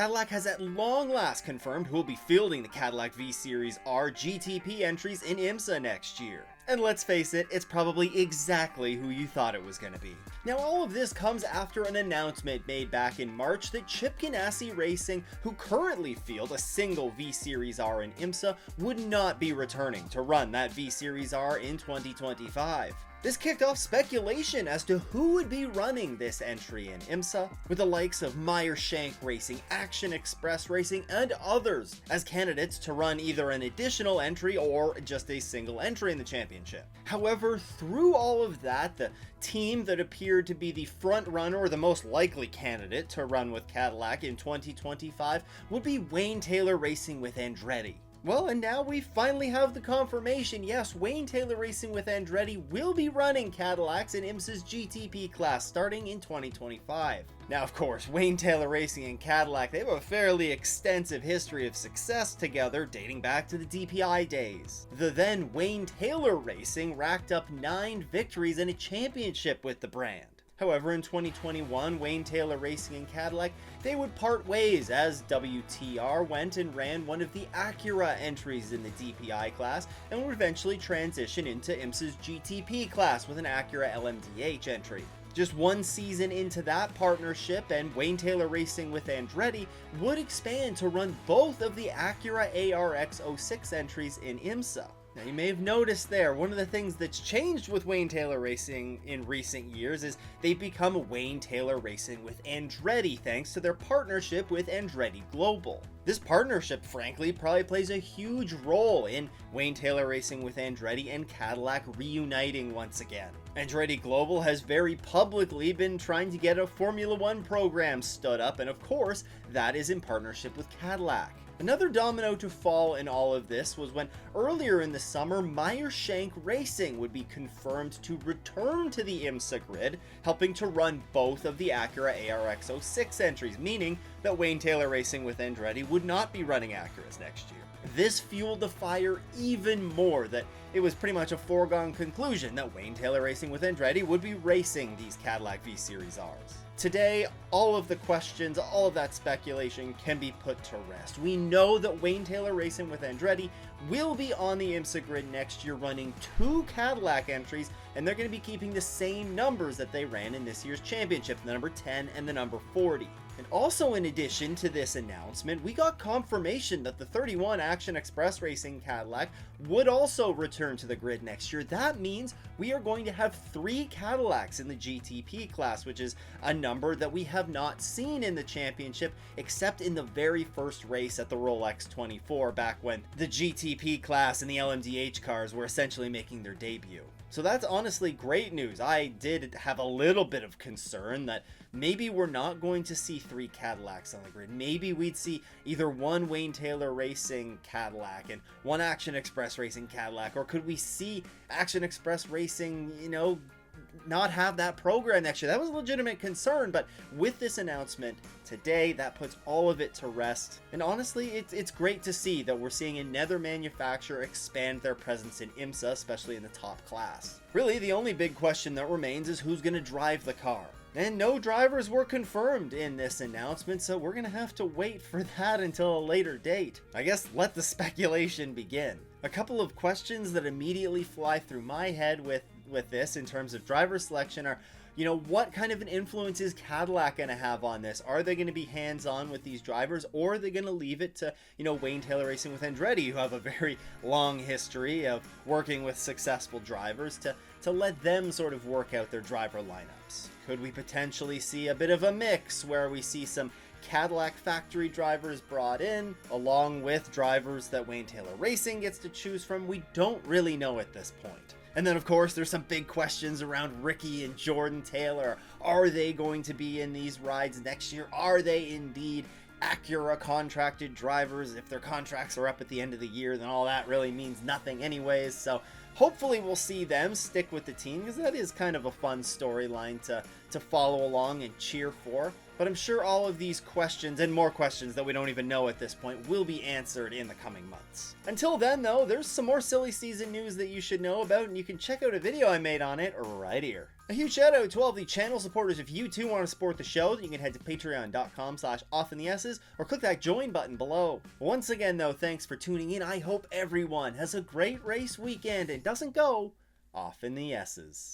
Cadillac has at long last confirmed who will be fielding the Cadillac V Series R GTP entries in Imsa next year. And let's face it, it's probably exactly who you thought it was going to be. Now all of this comes after an announcement made back in March that Chip Ganassi Racing, who currently field a single V Series R in Imsa, would not be returning to run that V Series R in 2025. This kicked off speculation as to who would be running this entry in Imsa, with the likes of Meyer Shank Racing, Action Express Racing, and others as candidates to run either an additional entry or just a single entry in the championship. However, through all of that, the team that appeared to be the front runner or the most likely candidate to run with Cadillac in 2025 would be Wayne Taylor Racing with Andretti. Well, and now we finally have the confirmation. Yes, Wayne Taylor Racing with Andretti will be running Cadillacs in IMSA's GTP class starting in 2025. Now, of course, Wayne Taylor Racing and Cadillac, they have a fairly extensive history of success together dating back to the DPI days. The then Wayne Taylor Racing racked up 9 victories and a championship with the brand. However, in 2021, Wayne Taylor Racing and Cadillac, they would part ways as WTR went and ran one of the Acura entries in the DPI class and would eventually transition into IMSA's GTP class with an Acura LMDH entry. Just one season into that partnership, and Wayne Taylor Racing with Andretti would expand to run both of the Acura ARX06 entries in IMSA. Now you may have noticed there, one of the things that's changed with Wayne Taylor Racing in recent years is they've become Wayne Taylor Racing with Andretti thanks to their partnership with Andretti Global. This partnership, frankly, probably plays a huge role in Wayne Taylor Racing with Andretti and Cadillac reuniting once again. Andretti Global has very publicly been trying to get a Formula One program stood up, and of course, that is in partnership with Cadillac. Another domino to fall in all of this was when earlier in the summer, Meyer Shank Racing would be confirmed to return to the IMSA grid, helping to run both of the Acura ARX06 entries, meaning that Wayne Taylor Racing with Andretti would not be running Acuras next year. This fueled the fire even more that it was pretty much a foregone conclusion that Wayne Taylor Racing with Andretti would be racing these Cadillac V Series Rs. Today, all of the questions, all of that speculation can be put to rest. We know that Wayne Taylor Racing with Andretti will be on the IMSA grid next year running 2 Cadillac entries, and they're going to be keeping the same numbers that they ran in this year's championship, the number 10 and the number 40. And also in addition to this announcement, we got confirmation that the 31 Action Express Racing Cadillac would also return to the grid next year. That means we are going to have 3 Cadillacs in the GTP class, which is a number that we have not seen in the championship except in the very first race at the Rolex 24 back when the GTP class and the LMDH cars were essentially making their debut. So that's honestly great news. I did have a little bit of concern that maybe we're not going to see 3 Cadillacs on the grid. Maybe we'd see either one Wayne Taylor Racing Cadillac and one Action Express Racing Cadillac, or could we see Action Express Racing, not have that program next year? That was a legitimate concern, but with this announcement today, that puts all of it to rest. And honestly, it's great to see that we're seeing another manufacturer expand their presence in IMSA, especially in the top class. Really, the only big question that remains is who's going to drive the car. And no drivers were confirmed in this announcement, so we're going to have to wait for that until a later date. I guess let the speculation begin. A couple of questions that immediately fly through my head with this in terms of driver selection are, what kind of an influence is Cadillac going to have on this? Are they going to be hands-on with these drivers, or are they going to leave it to, Wayne Taylor Racing with Andretti, who have a very long history of working with successful drivers, to let them sort of work out their driver lineups? Could we potentially see a bit of a mix where we see some Cadillac factory drivers brought in, along with drivers that Wayne Taylor Racing gets to choose from? We don't really know at this point. And then, of course, there's some big questions around Ricky and Jordan Taylor. Are they going to be in these rides next year? Are they indeed Acura contracted drivers? If their contracts are up at the end of the year, then all that really means nothing anyways. So hopefully we'll see them stick with the team, because that is kind of a fun storyline to follow along and cheer for. But I'm sure all of these questions, and more questions that we don't even know at this point, will be answered in the coming months. Until then, though, there's some more silly season news that you should know about, and you can check out a video I made on it right here. A huge shout out to all of the channel supporters. If you too want to support the show, then you can head to patreon.com/offinthes or click that join button below. Once again though, thanks for tuning in. I hope everyone has a great race weekend and doesn't go off in the S's.